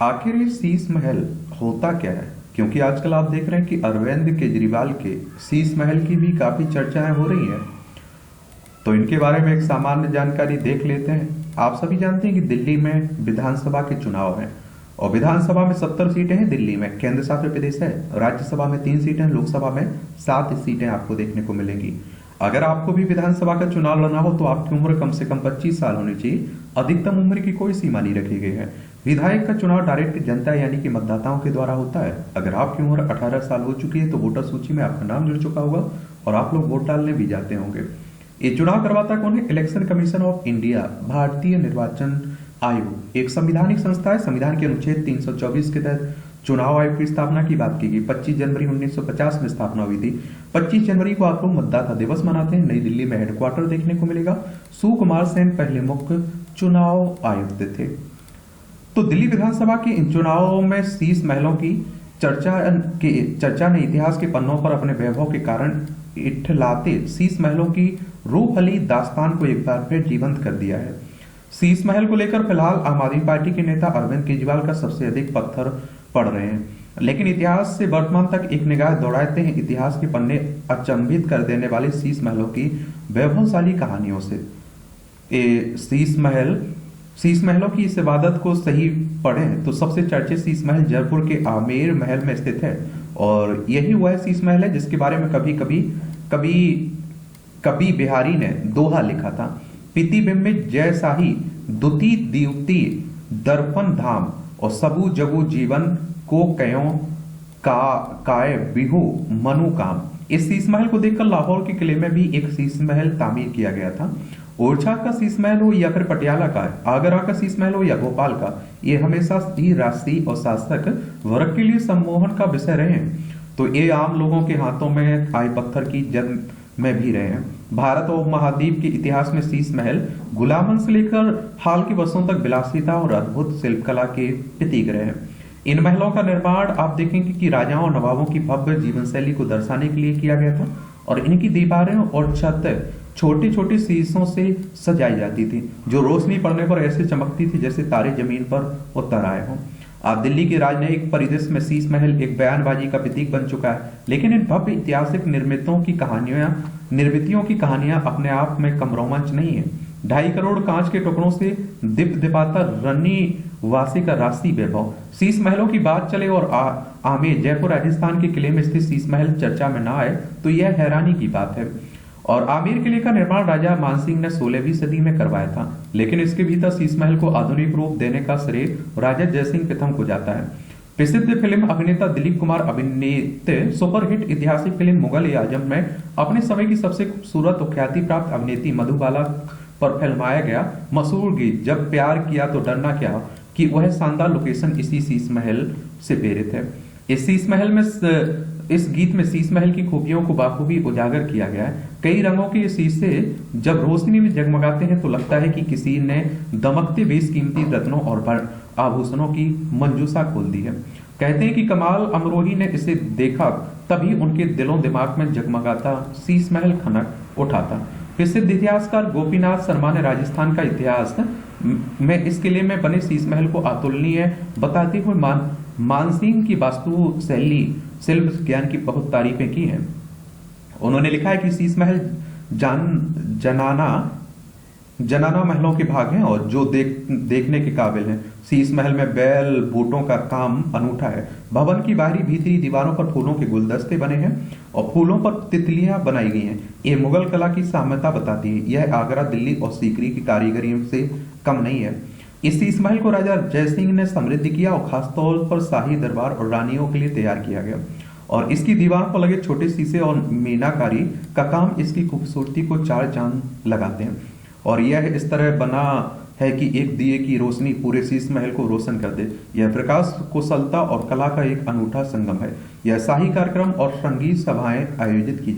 आखिर ये शीश महल होता क्या है? क्योंकि आजकल आप देख रहे हैं कि अरविंद केजरीवाल के शीश महल की भी काफी चर्चाएं हो रही हैं। तो इनके बारे में एक सामान्य जानकारी देख लेते हैं। आप सभी जानते हैं कि दिल्ली में विधानसभा के चुनाव हैं और विधानसभा में 70 सीटें हैं। दिल्ली में केंद्र शासित प्रदेश है। राज्यसभा में 3 सीटें, लोकसभा में 7 सीटें आपको देखने को मिलेंगी। अगर आपको भी विधानसभा का चुनाव लड़ना हो तो आपकी उम्र कम से कम 25 साल होनी चाहिए। अधिकतम उम्र की कोई सीमा नहीं रखी गई है। विधायक का चुनाव डायरेक्ट जनता यानी कि मतदाताओं के द्वारा होता है। अगर आपकी उम्र 18 साल हो चुकी है तो वोटर सूची में आपका नाम जुड़ चुका होगा और आप लोग वोट डालने भी जाते होंगे। ये चुनाव करवाता कौन है? इलेक्शन कमीशन ऑफ इंडिया, भारतीय निर्वाचन आयोग एक संवैधानिक संस्था है। संविधान के अनुच्छेद 324 के तहत चुनाव आयोग की स्थापना की बात की गई। 25 जनवरी 1950 में स्थापना हुई थी। 25 जनवरी को आप लोग मतदाता दिवस मनाते हैं। नई दिल्ली में हेडक्वार्टर देखने को मिलेगा। सुकुमार सेन पहले मुख्य चुनाव आयुक्त थे। तो दिल्ली विधानसभा के इन चुनावों में शीश महलों की चर्चा ने इतिहास के पन्नों पर अपने वैभव के कारण इठलाते शीश महलों की रूहली दास्तान को एक बार फिर जीवंत कर दिया है। शीश महल को लेकर फिलहाल आम आदमी पार्टी के नेता अरविंद केजरीवाल का सबसे अधिक पत्थर पड़ रहे हैं, लेकिन इतिहास से वर्तमान तक एक निगाह दौड़ाते हैं इतिहास के पन्ने अचंभित कर देने वाले शीश महलों की वैभवशाली कहानियों से। शीश महलों की इस इबादत को सही पढ़ें तो सबसे चर्चित शीश महल जयपुर के आमेर महल में स्थित है और यही वह शीश महल है जिसके बारे में कभी बिहारी ने दोहा लिखा था। प्रतिबिंब में जय शाही दुती दीप्ति दर्पण धाम और सबू जगू जीवन को कयो काय बिहू मनु काम। इस शीश महल को देखकर लाहौर के किले में भी एक शीश महल तामीर किया गया था। ओरछा का शीश महल हो या फिर पटियाला का, आगरा का शीश महल हो या भोपाल का, ये हमेशा ही राष्ट्रीय और शासक वर्ग के लिए सम्मोहन का विषय रहे हैं। तो ये आम लोगों के हाथों में आए पत्थर की जंग में भी रहे हैं। भारत और महाद्वीप के इतिहास में शीश महल गुलामन से लेकर हाल के वर्षों तक विलासिता और अद्भुत शिल्पकला के प्रतीक रहे हैं। इन महलों का निर्माण आप देखेंगे कि राजाओं और नवाबों की भव्य जीवन शैली को दर्शाने के लिए किया गया था और इनकी दीवारें और छत छोटे छोटे शीशों से सजाई जाती थी जो रोशनी पड़ने पर ऐसे चमकती थी जैसे तारे जमीन पर उतर आए हों। आज दिल्ली के राजनयिक परिदृश्य में शीश महल एक बयानबाजी का प्रतीक बन चुका है, लेकिन इन भव्य ऐतिहासिक निर्मितियों की कहानियां अपने आप में कम रोमांच नहीं है। 2.5 करोड़ कांच के टुकड़ों से दिपाता रन्नी वासी का राष्ट्रीय वैभव। शीश महलों की बात चले और आमेर जयपुर राजस्थान के किले में स्थित शीश महल चर्चा में ना आए तो यह हैरानी की बात है। और आमेर किले का निर्माण राजा मानसिंह ने 16वीं सदी में करवाया था, लेकिन इसके भीतर शीश महल को आधुनिक रूप देने का श्रेय राजा जयसिंह प्रथम को जाता है। प्रसिद्ध फिल्म अभिनेता दिलीप कुमार अभिनीत सुपरहिट ऐतिहासिक फिल्म मुगल आजम में अपने समय की सबसे खूबसूरत और ख्याति प्राप्त अभिनेत्री मधुबाला पर फिल्माया गया मशहूर गीत जब प्यार किया तो डरना क्या कि वह शानदार लोकेशन इसी शीश महल से प्रेरित है। इस गीत में शीश महल की खूबियों को बाखूबी उजागर किया गया है। कई रंगों के शीशे जब रोशनी में जगमगाते हैं तो लगता है कि किसी ने दमकते बेशकीमती रत्नों और आभूषणों की मंजूसा खोल दी है। कहते हैं कि कमाल अमरोही ने इसे देखा तभी उनके दिलों दिमाग में जगमगाता शीश महल खनक उठा था। प्रसिद्ध इतिहासकार गोपीनाथ शर्मा ने राजस्थान का इतिहास में इस किले में बने शीश महल को अतुलनीय बताते हुए मानसिंह की वास्तु शैली शिल्प ज्ञान की बहुत तारीफें की हैं। उन्होंने लिखा है कि शीश महल जनाना महलों के भाग हैं और जो देखने के काबिल हैं। शीश महल में बैल बूटों का काम अनूठा है। भवन की बाहरी भीतरी दीवारों पर फूलों के गुलदस्ते बने हैं और फूलों पर तितलियां बनाई गई हैं। ये मुगल कला की साम्यता बताती है। यह आगरा, दिल्ली और सीकरी की कारीगरी से कम नहीं है। इस शीश महल को राजा जयसिंह ने समृद्ध किया और खासतौर पर शाही दरबार और रानियों के लिए तैयार किया गया और इसकी दीवार पर लगे छोटे शीशे और मीनाकारी का काम इसकी खूबसूरती को 4 चांद लगाते हैं और यह इस तरह बना है कि एक दिए की रोशनी पूरे शीश महल को रोशन कर दे। यह प्रकाश कुशलता और कला का एक अनूठा संगम है। यह शाही कार्यक्रम और संगीत सभाएं आयोजित की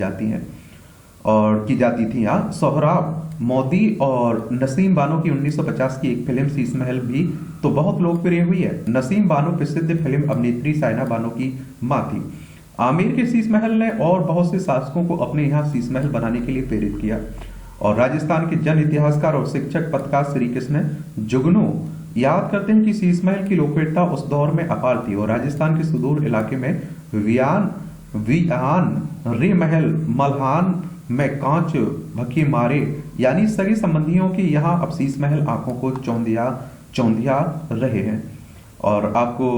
जाती थी। सोहराब मोदी और नसीम बानो की 1950 की एक फिल्म शीश महल भी तो बहुत लोकप्रिय हुई है। नसीम बानो प्रसिद्ध फिल्म अभिनेत्री साइना बानो की मां थी। आमेर के शीश महल ने और बहुत से शासकों को अपने यहाँ शीश महल बनाने के लिए प्रेरित किया और राजस्थान के जन इतिहासकार और शिक्षक पत्रकार श्री कृष्ण जुगनू याद करते हैं कि शीश महल की लोकप्रियता उस दौर में अपार थी और राजस्थान के सुदूर इलाके में वियान वियान रे महल मल्हान में कांच भकी मारे यानी सगे संबंधियों की यहाँ अब शीश महल आंखों को चौंधिया चौंधिया रहे हैं। और आपको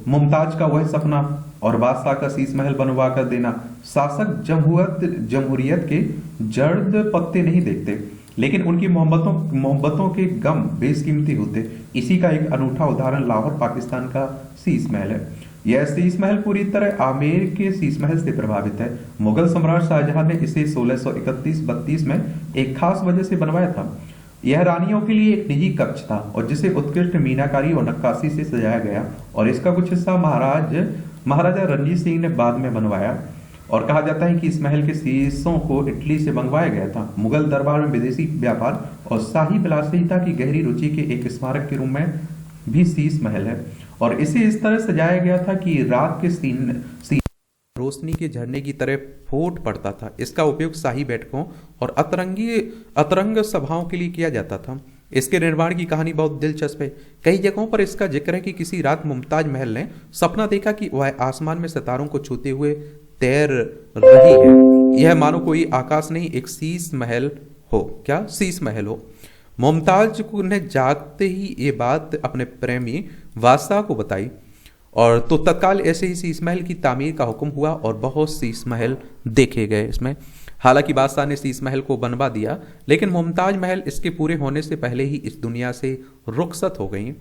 मुमताज का वह सपना और बादशाह का शीश महल बनवा कर देना। शासक जमहूरियत के जर्द पत्ते नहीं देखते, लेकिन उनकी मोहब्बतों के गम बेशकीमती होते। इसी का एक अनूठा उदाहरण लाहौर पाकिस्तान का शीश महल है। यह शीश महल पूरी तरह आमेर के शीश महल से प्रभावित है। मुगल सम्राट शाहजहां ने इसे 1631-32 में एक खास वजह से बनवाया था। यह रानियों के लिए एक निजी कक्ष था और जिसे उत्कृष्ट मीनाकारी और नक्काशी से सजाया गया और इसका कुछ हिस्सा महाराजा रणजीत सिंह ने बाद में बनवाया। और कहा जाता है कि इस महल के शीशों को इटली से मंगवाया गया था। मुगल दरबार में विदेशी व्यापार और शाही विलासिता की गहरी रुचि के एक स्मारक के रूप में भी शीश महल है और इसे इस तरह सजाया गया था कि रात के सीन रोशनी के झरने की तरह फूट पड़ता था। इसका उपयोग शाही बैठकों और अतरंग सभाओं के लिए किया जाता था। इसके निर्माण की कहानी बहुत दिलचस्प है। कई जगहों पर इसका जिक्र है कि किसी रात मुमताज महल ने सपना देखा कि वह आसमान में सितारों को छूते हुए तैर रही है। यह मानो कोई आकाश नहीं, एक शीश महल हो। क्या शीश महल हो? मुमताज ने जागते ही ये बात अपने प्रेमी बादशाह को बताई और तो तत्काल ऐसे ही शीश महल की तामीर का हुक्म हुआ और बहुत शीश महल देखे गए इसमें। हालांकि बादशाह ने शीश महल को बनवा दिया, लेकिन मुमताज महल इसके पूरे होने से पहले ही इस दुनिया से रुखसत हो गई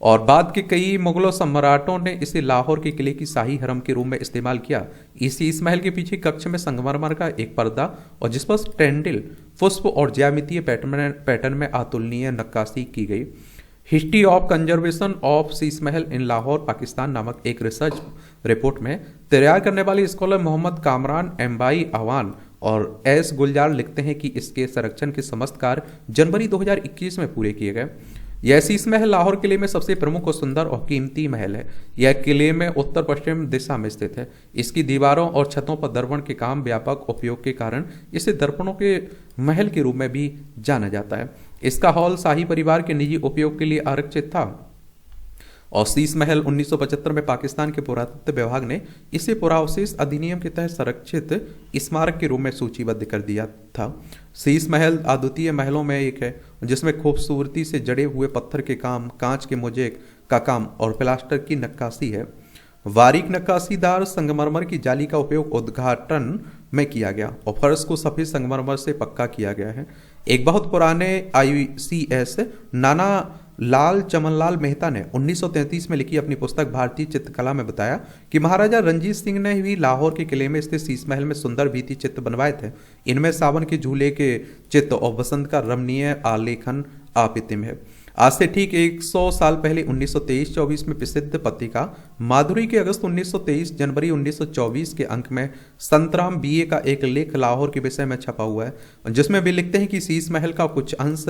और बाद के कई मुगलों सम्राटों ने इसे लाहौर के किले की शाही हरम के रूप में इस्तेमाल किया। इस शीश महल के पीछे कक्ष में संगमरमर का एक पर्दा और जिस पर टेंडिल पुष्प और ज्यामितीय पैटर्न में अतुलनीय नक्काशी की गई। History of conservation of Sheesh Mahal इन लाहौर पाकिस्तान नामक एक रिसर्च रिपोर्ट में तैयार करने वाले स्कॉलर मोहम्मद कामरान एम्बाई अवान और एस गुलजार लिखते हैं कि इसके संरक्षण के समस्त कार्य जनवरी 2021 में पूरे किए गए। यह शीश महल लाहौर किले में सबसे प्रमुख और सुंदर और कीमती महल है। यह किले में उत्तर पश्चिम दिशा में स्थित है। इसकी दीवारों और छतों पर दर्पण के काम व्यापक उपयोग के कारण इसे दर्पणों के महल के रूप में भी जाना जाता है। इसका हॉल शाही परिवार के निजी उपयोग के लिए आरक्षित था और शीश महल 1975 में पाकिस्तान के पुरातत्व विभाग ने इसे पुरावशेष अधिनियम के तहत संरक्षित स्मारक के रूप में सूचीबद्ध कर दिया था। शीश महल अद्वितीय महलों में एक है जिसमें खूबसूरती से जड़े हुए पत्थर के काम, कांच के मोज़ेक का काम और प्लास्टर की नक्काशी है। बारीक नक्काशीदार संगमरमर की जाली का उपयोग उद्घाटन में किया गया और फर्श को सफेद संगमरमर से पक्का किया गया है। एक बहुत पुराने ICS नाना लाल चमनलाल मेहता ने 1933 में लिखी अपनी पुस्तक भारतीय चित्रकला में बताया कि महाराजा रणजीत सिंह ने भी लाहौर के किले में स्थित शीश महल में सुंदर भित्ति चित्र बनवाए थे। इनमें सावन के झूले के चित्र और बसंत का रमणीय आलेखन आपितिम है। आज से ठीक 100 साल पहले 1923-24 में प्रसिद्ध पत्रिका माधुरी के अगस्त 1923 जनवरी 1924 के अंक में संतराम BA का एक लेख लाहौर के विषय में छपा हुआ है, जिसमें वे लिखते हैं कि शीश महल का कुछ अंश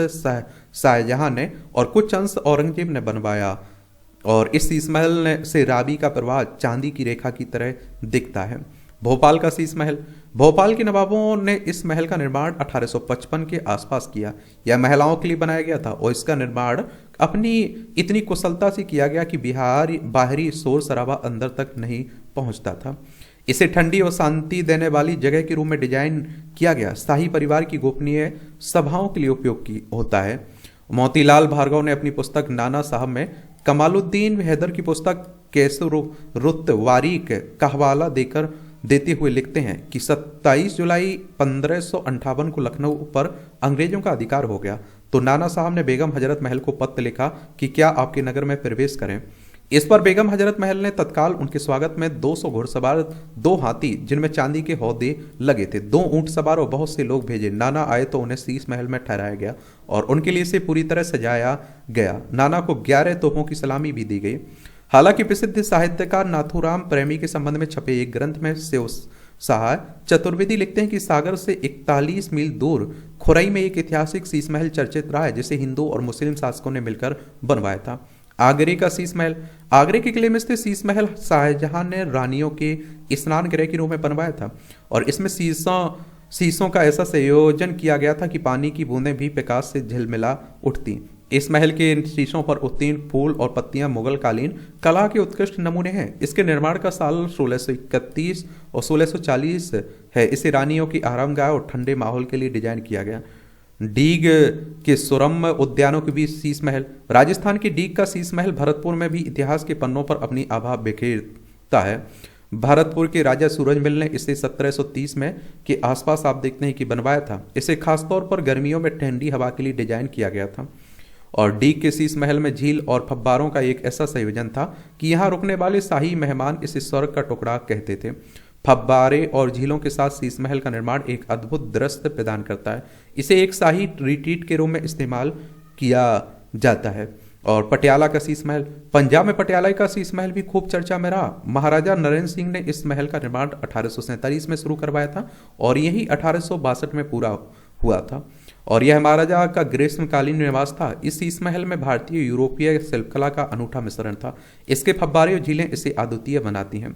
शाहजहां ने और कुछ अंश औरंगजेब ने बनवाया और इस शीश महल से रावी का प्रवाह चांदी की रेखा की तरह दिखता है। भोपाल का शीश महल। भोपाल के नवाबों ने इस महल का निर्माण 1855 के आसपास किया। यह महिलाओं के लिए बनाया गया था और इसका निर्माण अपनी इतनी कुशलता से किया गया कि बाहरी शोर शराबा अंदर तक नहीं पहुंचता था। इसे ठंडी और शांति देने वाली जगह के रूप में डिजाइन किया गया। शाही परिवार की गोपनीय सभाओं के लिए उपयोग होता है। मोतीलाल भार्गव ने अपनी पुस्तक नाना साहब में कमालुद्दीन हैदर की पुस्तक कैसरुत वारीक का हवाला देते हुए लिखते हैं कि 27 जुलाई 1558 को लखनऊ पर अंग्रेजों का अधिकार हो गया तो नाना साहब ने बेगम हजरत महल को पत्र लिखा कि क्या आपके नगर में प्रवेश करें। इस पर बेगम हजरत महल ने तत्काल उनके स्वागत में 200 घुड़सवार, 2 हाथी जिनमें चांदी के हौदे लगे थे, 2 ऊंट सवार और बहुत से लोग भेजे। नाना आए तो उन्हें शीश महल में ठहराया गया और उनके लिए इसे पूरी तरह सजाया गया। नाना को 11 तोपों की सलामी भी दी गई। हालांकि प्रसिद्ध साहित्यकार नाथुराम प्रेमी के संबंध में छपे एक ग्रंथ में शिव सहाय चतुर्वेदी लिखते हैं कि सागर से 41 मील दूर खुरई में एक ऐतिहासिक शीश महल चर्चित रहा है जिसे हिंदू और मुस्लिम शासकों ने मिलकर बनवाया था। आगरे का शीश महल। आगरे के किले में स्थित शीश महल शाहजहां ने रानियों के स्नान गृह के रूप में बनवाया था और इसमें शीशों का ऐसा संयोजन किया गया था कि पानी की बूंदें भी प्रकाश से झिलमिला उठती। इस महल के इन शीशों पर उत्तीर्ण फूल और पत्तियां मुगल कालीन कला के उत्कृष्ट नमूने हैं। इसके निर्माण का साल 1631 और 1640 है। इसे रानियों की आरामगाह और ठंडे माहौल के लिए डिजाइन किया गया। डीग के सुरम्य उद्यानों के बीच शीश महल। राजस्थान की डीग का शीश महल भरतपुर में भी इतिहास के पन्नों पर अपनी आभा बिखेरता है। भरतपुर के राजा सूरजमल ने इसे 1730 में के आसपास आप देखते हैं कि बनवाया था। इसे खासतौर पर गर्मियों में ठंडी हवा के लिए डिजाइन किया गया था। और डीग के शीश महल में झील और फव्वारों का एक ऐसा संयोजन था कि यहाँ रुकने वाले शाही मेहमान इसे स्वर्ग का टुकड़ा कहते थे। फव्वारे और झीलों के साथ शीश महल का निर्माण एक अद्भुत दृश्य प्रदान करता है। इसे एक शाही रिट्रीट के रूप में इस्तेमाल किया जाता है। और पटियाला का शीश महल। पंजाब में पटियाला का शीश महल भी खूब चर्चा में रहा। महाराजा नरेंद्र सिंह ने इस महल का निर्माण 1847 में शुरू करवाया था और यही 1862 में पूरा हुआ था। और यह महाराजा का ग्रीष्मकालीन निवास था। इस शीश महल में भारतीय यूरोपीय शिल्पकला का अनूठा मिश्रण था। इसके फव्वारे और झीलें इसे अद्वितीय बनाती हैं।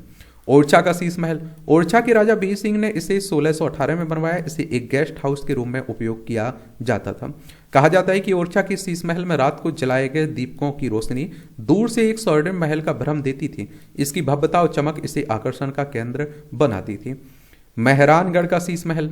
ओरछा का शीश महल। ओरछा के राजा वीर सिंह ने इसे 1618 में बनवाया। इसे एक गेस्ट हाउस के रूप में उपयोग किया जाता था। कहा जाता है कि ओरछा के शीश महल में रात को जलाए गए दीपकों की रोशनी दूर से एक स्वर्णिम महल का भ्रम देती थी। इसकी भव्यता और चमक इसे आकर्षण का केंद्र बनाती थी। मेहरानगढ़ का शीश महल।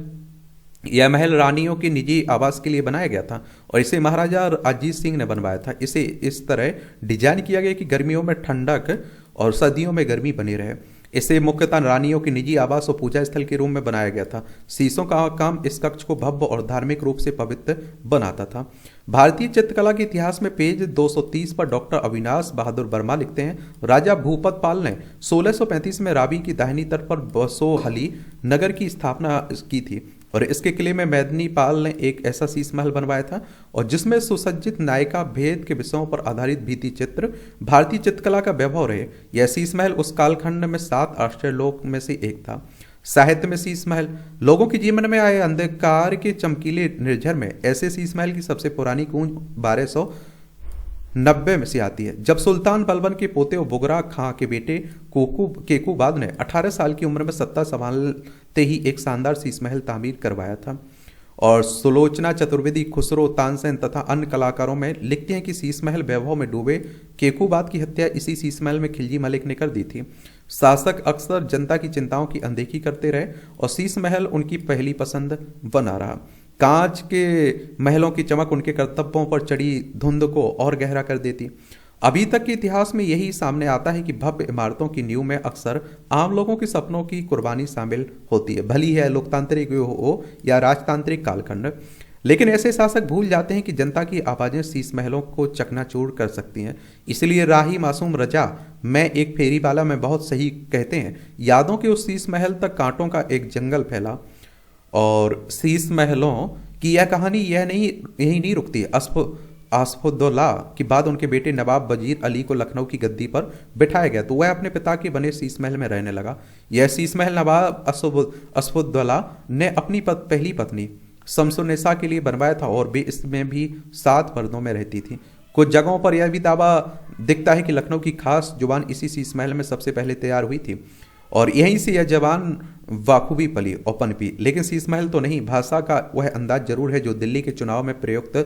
यह महल रानियों के निजी आवास के लिए बनाया गया था और इसे महाराजा अजीत सिंह ने बनवाया था। इसे इस तरह डिजाइन किया गया कि गर्मियों में ठंडक और सर्दियों में गर्मी बनी रहे। इसे मुख्यतः रानियों के निजी आवास और पूजा स्थल के रूप में बनाया गया था। शीशों का काम इस कक्ष को भव्य और धार्मिक रूप से पवित्र बनाता था। भारतीय चित्रकला के इतिहास में पेज 230 पर डॉक्टर अविनाश बहादुर वर्मा लिखते हैं, राजा भूपत पाल ने 1635 में रावी की दाहिनी तट पर बसोहली नगर की स्थापना की थी और इसके किले में मैदनी पाल ने एक ऐसा शीश महल बनवाया था और जिसमें सुसज्जित नायिका भेद के विषयों पर आधारित भित्ति चित्र भारतीय चित्रकला का वैभव रहे। यह शीश महल उस कालखंड में 7 आश्चर्यलोक में से एक था। साहित्य में शीश महल। लोगों के जीवन में आए अंधकार के चमकीले निर्झर में ऐसे शीश महल की सबसे पुरानी गूंज 1290 में से आती है, जब सुल्तान बलबन के पोते और बुगरा खां के बेटे केकूबाद ने 18 साल की उम्र में सत्ता संभालते ही एक शानदार शीश महल तामीर करवाया था। और सुलोचना चतुर्वेदी, खुसरो, तानसेन तथा अन्य कलाकारों में लिखते हैं कि शीश महल वैभव में डूबे केकूबाद की हत्या इसी शीश महल में खिलजी मलिक ने कर दी थी। शासक अक्सर जनता की चिंताओं की अनदेखी करते रहे और शीश महल उनकी पहली पसंद बना रहा। कांच के महलों की चमक उनके कर्तव्यों पर चढ़ी धुंध को और गहरा कर देती। अभी तक के इतिहास में यही सामने आता है कि भव्य इमारतों की नींव में अक्सर आम लोगों के सपनों की कुर्बानी शामिल होती है, भली है लोकतांत्रिक हो या राजतांत्रिक कालखंड। लेकिन ऐसे शासक भूल जाते हैं कि जनता की आवाजें शीश महलों को चकनाचूर कर सकती हैं। इसलिए राही मासूम रजा मैं एक फेरी वाला में बहुत सही कहते हैं, यादों के उस शीश महल तक कांटों का एक जंगल फैला। और शीश महलों की यह कहानी यही नहीं रुकती। आसफुद्दौला के बाद उनके बेटे नवाब वजीर अली को लखनऊ की गद्दी पर बिठाया गया तो वह अपने पिता के बने शीश महल में रहने लगा। यह शीश महल नवाब आसफुद्दौला ने अपनी पहली पत्नी शमसुन्निसा के लिए बनवाया था और वे इसमें भी 7 पर्दों में रहती थी। कुछ जगहों पर यह भी दावा दिखता है कि लखनऊ की खास जुबान इसी शीश महल में सबसे पहले तैयार हुई थी और यहीं से यह जबान वाखूबी पली और पनपी। लेकिन शीश महल तो नहीं, भाषा का वह अंदाज जरूर है जो दिल्ली के चुनाव में प्रयुक्त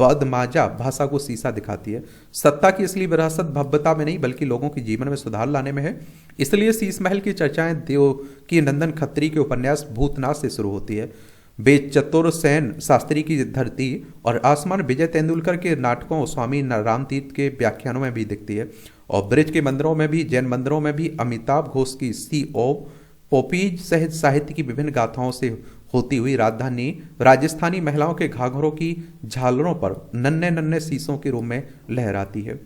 बदमाजा भाषा को शीशा दिखाती है। सत्ता की असली विरासत भव्यता में नहीं बल्कि लोगों के जीवन में सुधार लाने में है। इसलिए शीश महल की चर्चाएं देव की नंदन खत्री के उपन्यास भूतनाथ से शुरू होती है। बेचतुर सेन शास्त्री की धरती और आसमान विजय तेंदुलकर के नाटकों स्वामी रामतीर्थ के व्याख्यानों में भी दिखती है और ब्रिज के मंदिरों में भी, जैन मंदिरों में भी अमिताभ घोष की सी ओ पोपीज सहित साहित्य की विभिन्न गाथाओं से होती हुई राजस्थानी महिलाओं के घाघरों की झालरों पर नन्हे नन्हे शीशों के रूप में लहराती है।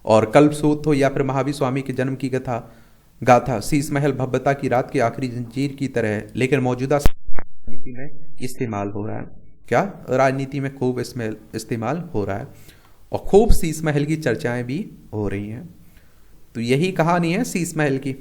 और कल्पसूत्र हो या फिर महावीर स्वामी के जन्म की गाथा शीश महल भव्यता की रात की आखिरी जंजीर की तरह है, लेकिन मौजूदा राजनीति में इस्तेमाल हो रहा है। क्या राजनीति में खूब इसमें इस्तेमाल हो रहा है और खूब शीश महल की चर्चाएं भी हो रही हैं। तो यही कहानी है शीश महल की।